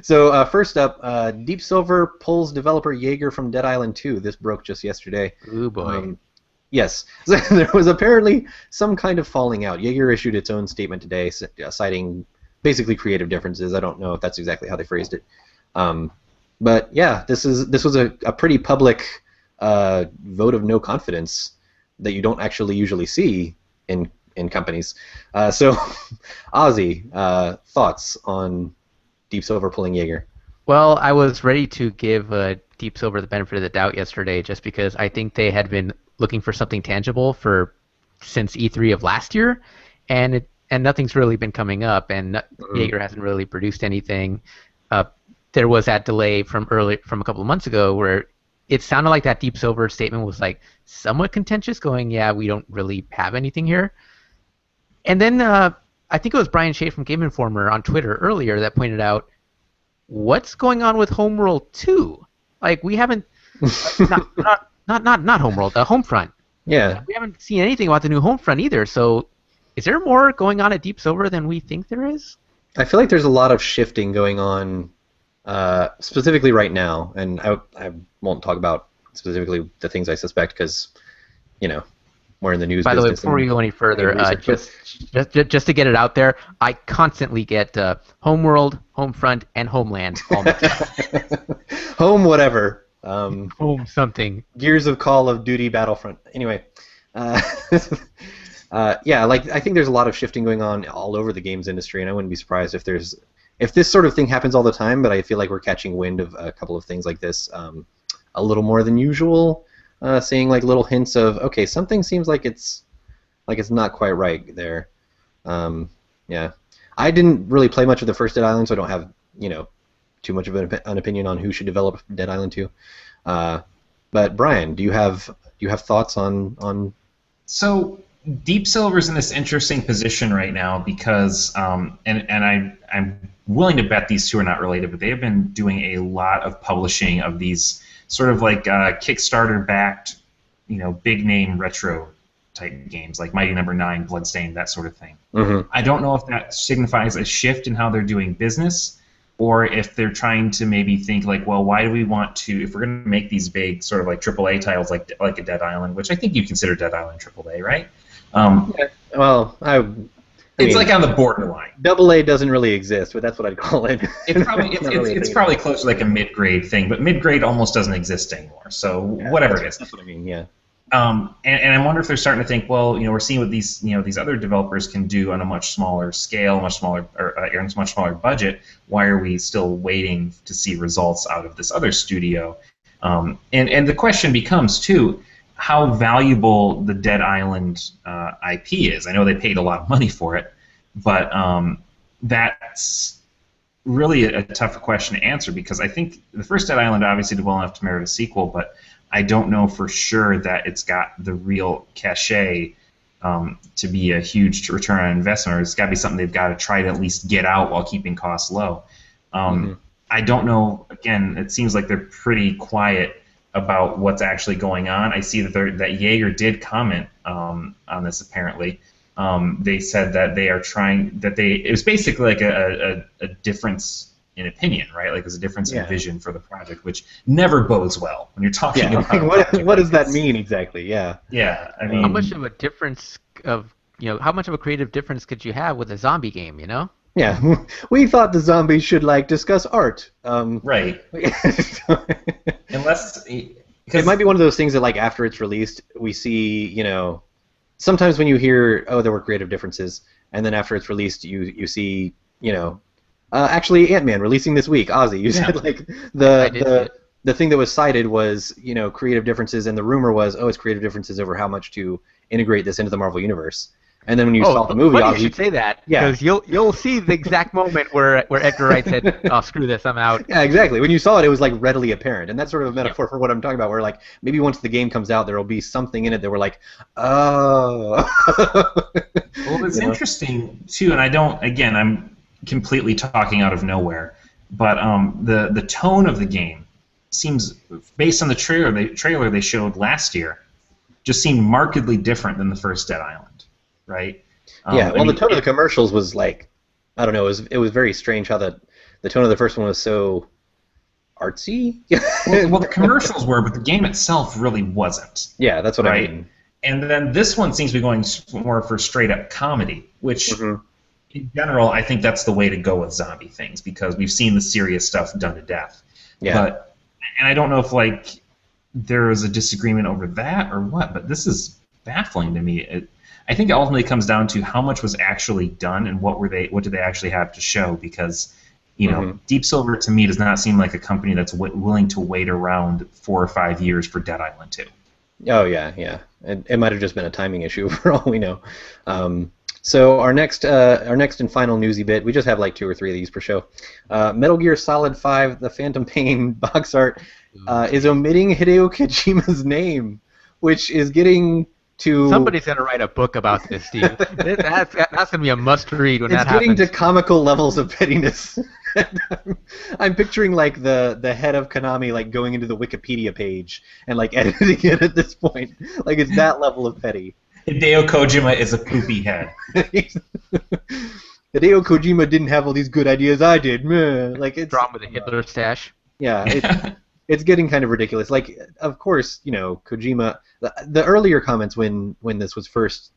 So first up, Deep Silver pulls developer Jaeger from Dead Island 2. This broke just yesterday. Ooh boy. Yes, there was apparently some kind of falling out. Jaeger issued its own statement today, citing basically creative differences. I don't know if that's exactly how they phrased it, but yeah, this was a pretty public vote of no confidence that you don't actually usually see in companies. So, Ozzy, thoughts on Deep Silver pulling Jaeger? Well, I was ready to give Deep Silver the benefit of the doubt yesterday, just because I think they had been looking for something tangible since E3 of last year, and nothing's really been coming up, and Jaeger hasn't really produced anything. there was that delay from a couple of months ago where it sounded like that Deep Silver statement was like somewhat contentious, going, yeah, we don't really have anything here. And then I think it was Brian Shea from Game Informer on Twitter earlier that pointed out, what's going on with Homeworld 2? Like, we haven't not Homeworld, Homefront. Yeah. We haven't seen anything about the new Homefront either. So, is there more going on at Deep Silver than we think there is? I feel like there's a lot of shifting going on, specifically right now, and I won't talk about specifically the things I suspect because, we're in the news. By the way, business. before we go any further, just to get it out there, I constantly get Homeworld, Homefront, and Homeland all mixed up. Home whatever. Home something. Gears of Call of Duty Battlefront. Anyway, yeah, like I think there's a lot of shifting going on all over the games industry, and I wouldn't be surprised if this sort of thing happens all the time. But I feel like we're catching wind of a couple of things like this a little more than usual. Seeing like little hints of, okay, something seems like it's not quite right there. Yeah, I didn't really play much of the first Dead Island, so I don't have too much of an opinion on who should develop Dead Island 2. But Brian, do you have thoughts on? So Deep Silver's in this interesting position right now because, and I'm willing to bet these two are not related, but they have been doing a lot of publishing of these sort of like Kickstarter-backed, big-name retro type games like Mighty Number 9, Bloodstained, that sort of thing. Mm-hmm. I don't know if that signifies a shift in how they're doing business, or if they're trying to maybe think like, well, why do we want to, if we're going to make these big sort of like AAA titles like a Dead Island, which I think you consider Dead Island AAA, right? Yeah, well, it's like on the borderline. AA doesn't really exist, but that's what I'd call it. It's probably close to like a mid-grade thing, but mid-grade almost doesn't exist anymore. So yeah, whatever it is. That's what I mean. Yeah. And I wonder if they're starting to think, well, we're seeing what these other developers can do on a much smaller scale, much smaller budget. Why are we still waiting to see results out of this other studio? And the question becomes too, how valuable the Dead Island IP is. I know they paid a lot of money for it, but that's really a tough question to answer because I think the first Dead Island obviously did well enough to merit a sequel, but I don't know for sure that it's got the real cachet to be a huge return on investment, or it's got to be something they've got to try to at least get out while keeping costs low. I don't know. Again, it seems like they're pretty quiet about what's actually going on. I see that Jaeger did comment on this apparently. They said that they are trying, it was basically like a difference in opinion, right? Like there's a difference in vision for the project, which never bodes well when you're talking about what does that mean exactly? Yeah. Yeah, I mean, how much of a difference of how much of a creative difference could you have with a zombie game? Yeah, we thought the zombies should discuss art. Right. Unless it might be one of those things that after it's released, we see sometimes when you hear there were creative differences, and then after it's released, you see actually Ant-Man releasing this week. Ozzy, you said the thing that was cited was creative differences, and the rumor was it's creative differences over how much to integrate this into the Marvel universe. And then when you saw the movie, you should say that because you'll see the exact moment where Edgar Wright said, "Oh, screw this, I'm out." Yeah, exactly. When you saw it, it was readily apparent, and that's sort of a metaphor for what I'm talking about. Where maybe once the game comes out, there will be something in it that we're like, oh. Well, it's interesting too, and I'm completely talking out of nowhere, but the tone of the game seems, based on the trailer they showed last year, just seemed markedly different than the first Dead Island. Right. Yeah. Well, the tone of the commercials was I don't know. It was very strange how the tone of the first one was so artsy. well, the commercials were, but the game itself really wasn't. Yeah, that's what I mean. And then this one seems to be going more for straight up comedy, which in general I think that's the way to go with zombie things because we've seen the serious stuff done to death. Yeah. And I don't know if there is a disagreement over that or what, but this is baffling to me. I think it ultimately comes down to how much was actually done and what did they actually have to show because, Deep Silver to me does not seem like a company that's willing to wait around 4 or 5 years for Dead Island 2. Oh yeah, yeah. It might have just been a timing issue for all we know. So our next and final newsy bit, we just have like two or three of these per show. Metal Gear Solid 5, the Phantom Pain box art is omitting Hideo Kojima's name, which is getting to Somebody's gonna write a book about this, Steve. That's gonna be a must-read when it's that getting happens. to comical levels of pettiness. I'm picturing like the head of Konami like going into the Wikipedia page and like editing it at this point. Like it's that level of petty. Hideo Kojima is a poopy head. Hideo Kojima didn't have all these good ideas I did. Meh. Like it's Drawn with a Hitler stash. yeah, it's getting kind of ridiculous. Like of course, Kojima the earlier comments when this was first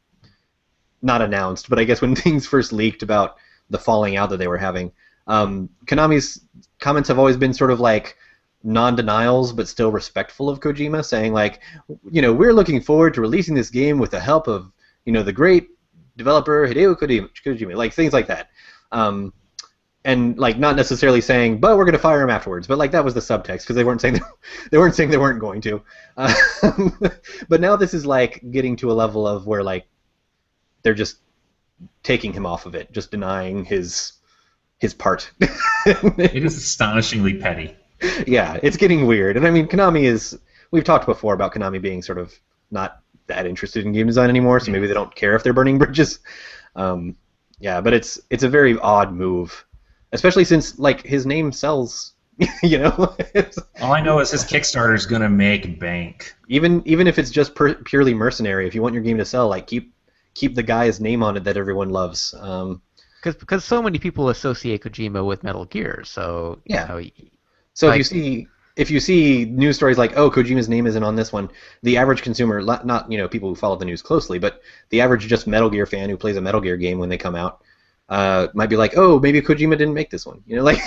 not announced, but I guess when things first leaked about the falling out that they were having, Konami's comments have always been sort of like non-denials but still respectful of Kojima, saying like, we're looking forward to releasing this game with the help of, the great developer Hideo Kojima, like things like that. And like not necessarily saying, but we're going to fire him afterwards, but like that was the subtext because they weren't saying they weren't going to. But now this is like getting to a level of where like they're just taking him off of it, just denying his part. It is astonishingly petty. Yeah, it's getting weird. And I mean, Konami is... We've talked before about Konami being sort of not that interested in game design anymore, so maybe they don't care if they're burning bridges. Yeah, but it's a very odd move, especially since, like, his name sells, All I know is his Kickstarter's going to make bank. Even if it's just purely mercenary, if you want your game to sell, like, keep the guy's name on it that everyone loves. Because so many people associate Kojima with Metal Gear, so yeah. So like, if you see news stories like, oh, Kojima's name isn't on this one, the average consumer, not people who follow the news closely, but the average just Metal Gear fan who plays a Metal Gear game when they come out, might be like, oh, maybe Kojima didn't make this one. Like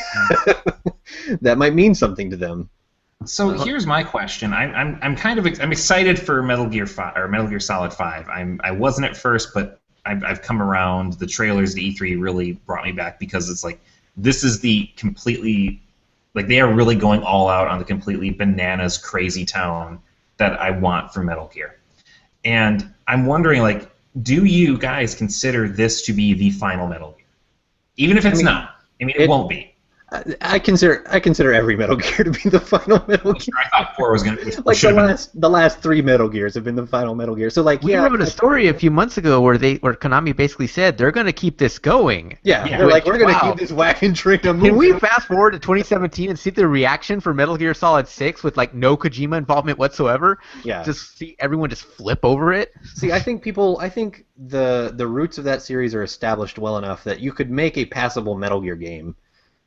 that might mean something to them. So here's my question. I'm excited for Metal Gear 5 or Metal Gear Solid 5. I wasn't at first, but I've come around. The trailers, the E3 really brought me back because it's like this is the completely, like they are really going all out on the completely bananas crazy town that I want for Metal Gear. And I'm wondering, like, do you guys consider this to be the final Metal Gear? Even if it's not. I mean, it won't be. I consider every Metal Gear to be the final Metal Gear. I thought 4 was going to like the last 3 Metal Gears have been the final Metal Gear. So like we wrote a story a few months ago where Konami basically said they're going to keep this going. Yeah. They're like, we're going to keep this wagon train moving. Can we fast forward to 2017 and see the reaction for Metal Gear Solid 6 with like no Kojima involvement whatsoever? Yeah. Just see everyone just flip over it. See, I think the roots of that series are established well enough that you could make a passable Metal Gear game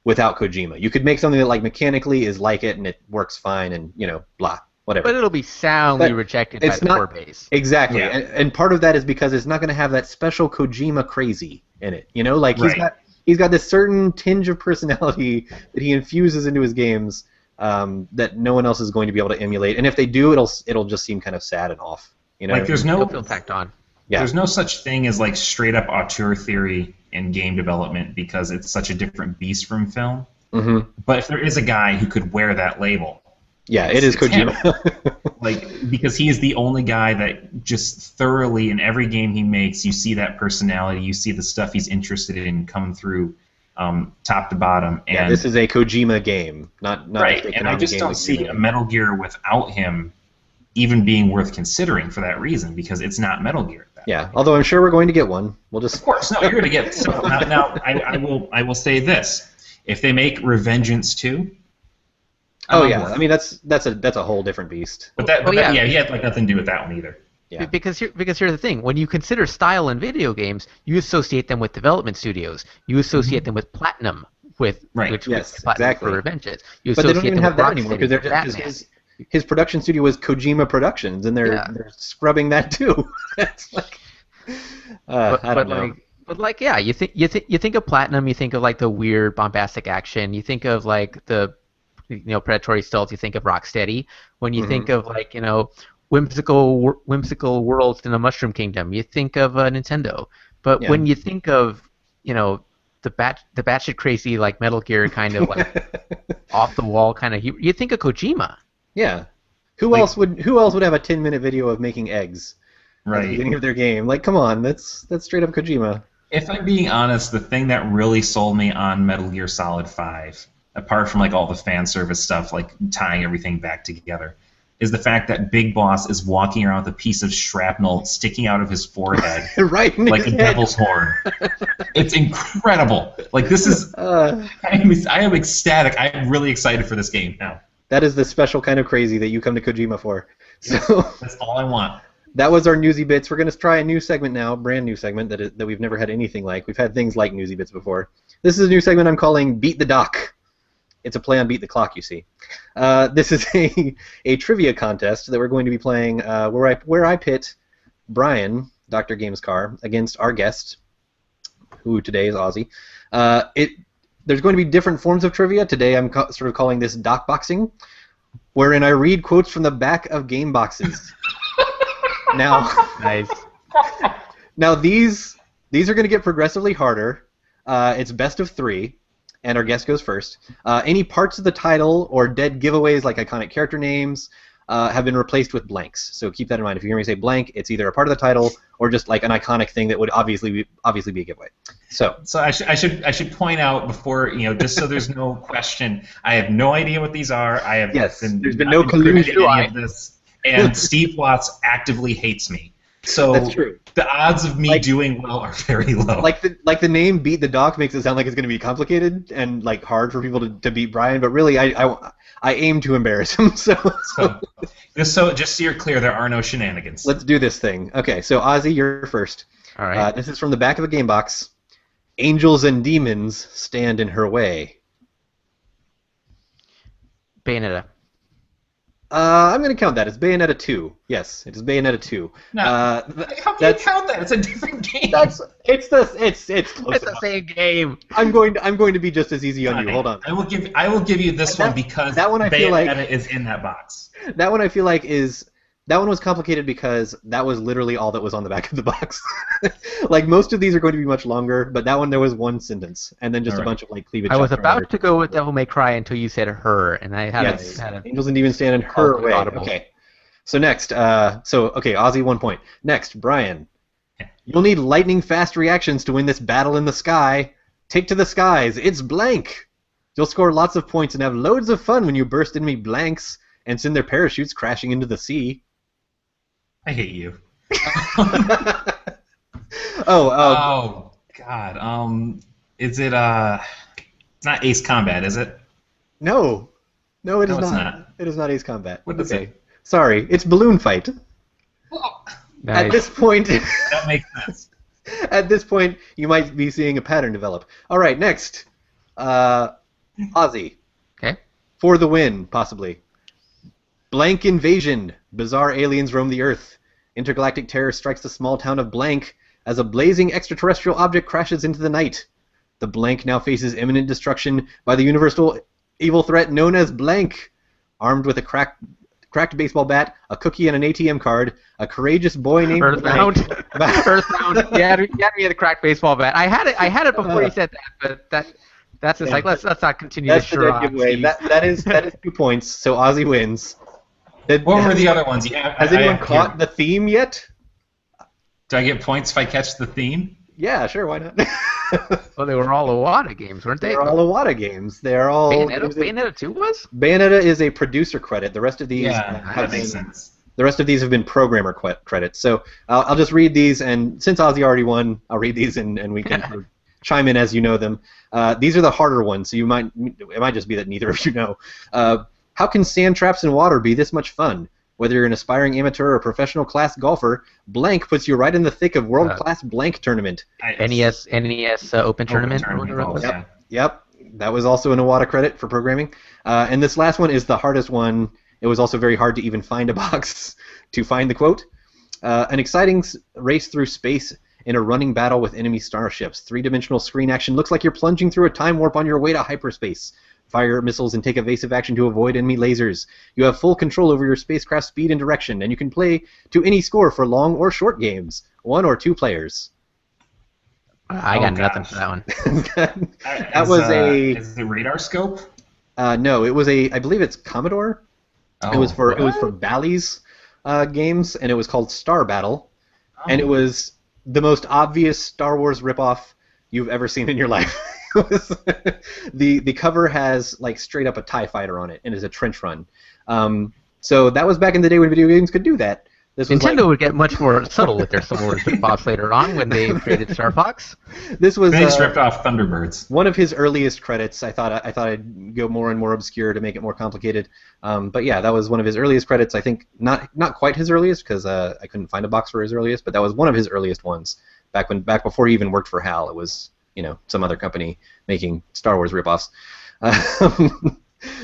without Kojima. You could make something that like mechanically is like it and it works fine and blah, whatever. But it'll be soundly rejected by the core base. Exactly. Yeah. And part of that is because it's not going to have that special Kojima crazy in it. Like he's got this certain tinge of personality that he infuses into his games that no one else is going to be able to emulate. And if they do, it'll just seem kind of sad and off. Like there's no tacked on. Yeah. There's no such thing as like straight up auteur theory in game development because it's such a different beast from film. Mm-hmm. But if there is a guy who could wear that label, yeah, it is Kojima. Like because he is the only guy that just thoroughly in every game he makes, you see that personality, you see the stuff he's interested in come through top to bottom. And yeah, this is a Kojima game, not right. And I just don't see a Metal Gear without him even being worth considering for that reason because it's not Metal Gear. Yeah, although I'm sure we're going to get one. We'll just of course, no, you're going to get. So now I will say this: if they make Revengeance 2, I mean that's a whole different beast. But he had like nothing to do with that one either. Yeah. Because here's the thing: when you consider style in video games, you associate them with development studios. You associate them with Platinum, which exactly. for Revengeance. But they don't even have that anymore because his production studio was Kojima Productions, and they're scrubbing that too. It's like, I don't know. You think of Platinum, you think of like the weird bombastic action, you think of like the predatory stealth, you think of Rocksteady. When you think of like whimsical worlds in a Mushroom Kingdom, you think of Nintendo. But when you think of the batshit crazy like Metal Gear kind of like off the wall kind of, you think of Kojima. Yeah, Who else would have a 10-minute video of making eggs at the Right. beginning of their game? Like, come on, that's straight up Kojima. If I'm being honest, the thing that really sold me on Metal Gear Solid 5, apart from like all the fan service stuff, like tying everything back together, is the fact that Big Boss is walking around with a piece of shrapnel sticking out of his forehead Right in like his a head. devil's horn. It's incredible. Like this is, I am ecstatic. I am really excited for this game now. That is the special kind of crazy that you come to Kojima for. So That's all I want. that was our Newsy Bits. We're going to try a new segment now, brand new segment that we've never had anything like. We've had things like Newsy Bits before. This is a new segment I'm calling Beat the Doc. It's a play on Beat the Clock, you see. This is a trivia contest that we're going to be playing where I pit Brian, Dr. Gamescar, against our guest, who today is Ozzy. There's going to be different forms of trivia. Today I'm sort of calling this Doc Boxing, wherein I read quotes from the back of game boxes. Now, Nice. Now these are going to get progressively harder. It's best of 3, and our guest goes first. Any parts of the title or dead giveaways like iconic character names have been replaced with blanks. So keep that in mind. If you hear me say blank, it's either a part of the title or just like an iconic thing that would obviously be a giveaway. So I should point out before, just so there's no question, I have no idea what these are. I have Yes, there's been no not privy to collusion. any of this, and Steve Watts actively hates me. So That's true. the odds of me doing well are very low. Like the name Beat the Doc makes it sound like it's going to be complicated and like hard for people to beat Brian, but really I aim to embarrass him. So just so you're clear, there are no shenanigans. let's do this thing. Okay, so Ozzy, you're first. All right. This is from the back of a game box. Angels and demons stand in her way. Bayonetta. I'm going to count that. It's Bayonetta 2. Yes, it is Bayonetta 2. No, how can you count that? It's a different game. It's close It's the enough. same game. I'm going to be just as easy on you. Hold on. I will give you this one because that one I feel like Bayonetta is in that box. That one I feel like that one was complicated because that was literally all that was on the back of the box. Like most of these are going to be much longer, but that one there was one sentence and then just a bunch of like cleavage. I was shots about to go with Devil May Cry until you said her, and I had a Angels and demons stand in her way. audible. Okay. So next, Ozzy 1 point. Next, Brian. You'll need lightning fast reactions to win this battle in the sky. Take to the skies. It's blank. You'll score lots of points and have loads of fun when you burst enemy blanks and send their parachutes crashing into the sea. I hate you. Oh, God. Is it It's not Ace Combat, is it? no, it is No, it's not. not. It is not Ace Combat. What is it? Sorry, it's Balloon Fight. Well, At Nice. this point, that makes sense. at this point, you might be seeing a pattern develop. All right, next, Ozzy. Okay. For the win, possibly. Blank invasion. Bizarre aliens roam the Earth. Intergalactic terror strikes the small town of Blank as a blazing extraterrestrial object crashes into the night. The Blank now faces imminent destruction by the universal evil threat known as Blank. Armed with a cracked baseball bat, a cookie, and an ATM card, a courageous boy named Earthbound. Blank. Earthbound. You had me at the cracked baseball bat. I had it before you said that, but that's just like let's not continue That's to the dead giveaway. That is 2 points. So Ozzy wins. What were the other ones? Has anyone caught the theme yet? Do I get points if I catch the theme? Yeah, sure. Why not? Well, they were all Iwata games, weren't they? They're all Iwata games. They're all Bayonetta 2 was? Bayonetta is a producer credit. The rest of these That makes sense. The rest of these have been programmer credits. So I'll just read these, and since Ozzy already won, I'll read these, and we can sort of chime in as you know them. These are the harder ones, so it might just be that neither of you know. How can sand traps in water be this much fun? Whether you're an aspiring amateur or professional class golfer, Blank puts you right in the thick of world-class Blank tournament. NES Open Tournament. Yep, that was also an Iwata credit for programming. And this last one is the hardest one. It was also very hard to even find a box to find the quote. An exciting race through space in a running battle with enemy starships. Three-dimensional screen action looks like you're plunging through a time warp on your way to hyperspace. Fire missiles and take evasive action to avoid enemy lasers. You have full control over your spacecraft's speed and direction, and you can play to any score for long or short games, 1 or 2 players. I got nothing for that one. That was Is it radar scope? No, it was I believe it's Commodore. It was Oh, for Bally's games, and it was called Star Battle, and it was the most obvious Star Wars ripoff you've ever seen in your life. It was, the cover has like straight up a TIE fighter on it, and is a trench run. So that was back in the day when video games could do that. This was Nintendo like, would get much more subtle with their Star Wars ripoffs later on when they created Star Fox. this was they just ripped off Thunderbirds. one of his earliest credits. I thought I'd go more and more obscure to make it more complicated. But yeah, that was one of his earliest credits. I think not quite his earliest because I couldn't find a box for his earliest, but that was one of his earliest ones. Back before he even worked for HAL, it was some other company making Star Wars ripoffs.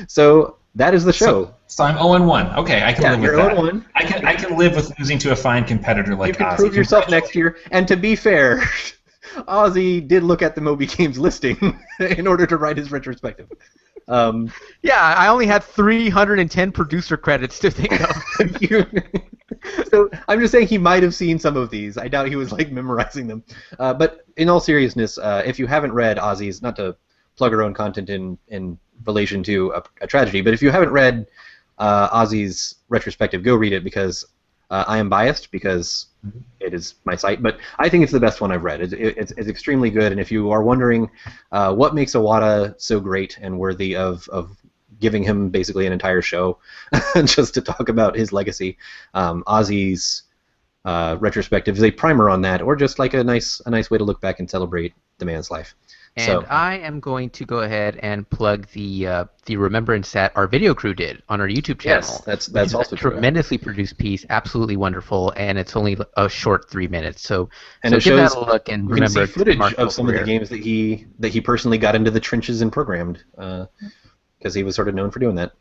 So that is the show. So I'm 0-1. Okay, I can live with you're that. 0-1. I can live with losing to a fine competitor like You can Ozzy. prove yourself next year. And to be fair, Ozzy did look at the Moby Games listing in order to write his retrospective. Yeah, I only had 310 producer credits to think of. So I'm just saying he might have seen some of these. I doubt he was like memorizing them. But in all seriousness, if you haven't read Ozzy's, not to plug our own content in relation to a tragedy, but if you haven't read Ozzy's retrospective, go read it because I am biased because it is my site, but I think it's the best one I've read. It's extremely good, and if you are wondering what makes Iwata so great and worthy of giving him basically an entire show just to talk about his legacy, Ozzy's retrospective is a primer on that, or just like a nice way to look back and celebrate the man's life. And So, I am going to go ahead and plug the remembrance that our video crew did on our YouTube channel. yes, that's Which is also a true. tremendously produced piece, absolutely wonderful, and it's only a short 3 minutes. So, And it give shows that a look and you can remember see footage Mark of some of the career. games that he personally got into the trenches and programmed, because he was sort of known for doing that.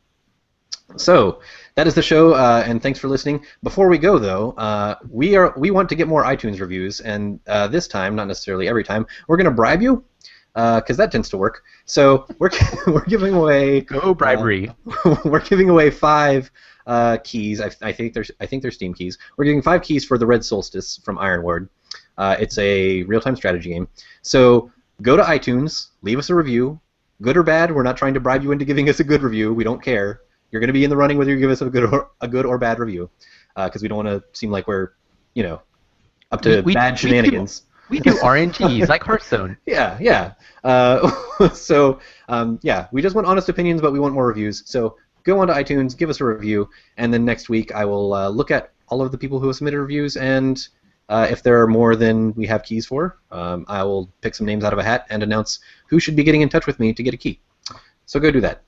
So that is the show, and thanks for listening. Before we go, though, we want to get more iTunes reviews, and this time, not necessarily every time, we're going to bribe you, because that tends to work. So we're giving away Go bribery. we're giving away 5 keys. I think they're Steam keys. We're giving 5 keys for the Red Solstice from Ironward. It's a real-time strategy game. So go to iTunes, leave us a review, good or bad. We're not trying to bribe you into giving us a good review. We don't care. You're going to be in the running whether you give us a good or bad review, because we don't want to seem like we're up to bad shenanigans. We do RNGs like Hearthstone. Yeah. So, we just want honest opinions, but we want more reviews. So go on to iTunes, give us a review, and then next week I will look at all of the people who have submitted reviews, and if there are more than we have keys for, I will pick some names out of a hat and announce who should be getting in touch with me to get a key. So go do that.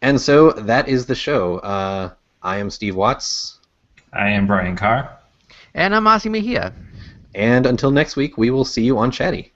And so that is the show. I am Steve Watts. I am Brian Carr. And I'm Ozzy Mejia. And until next week, we will see you on Chatty.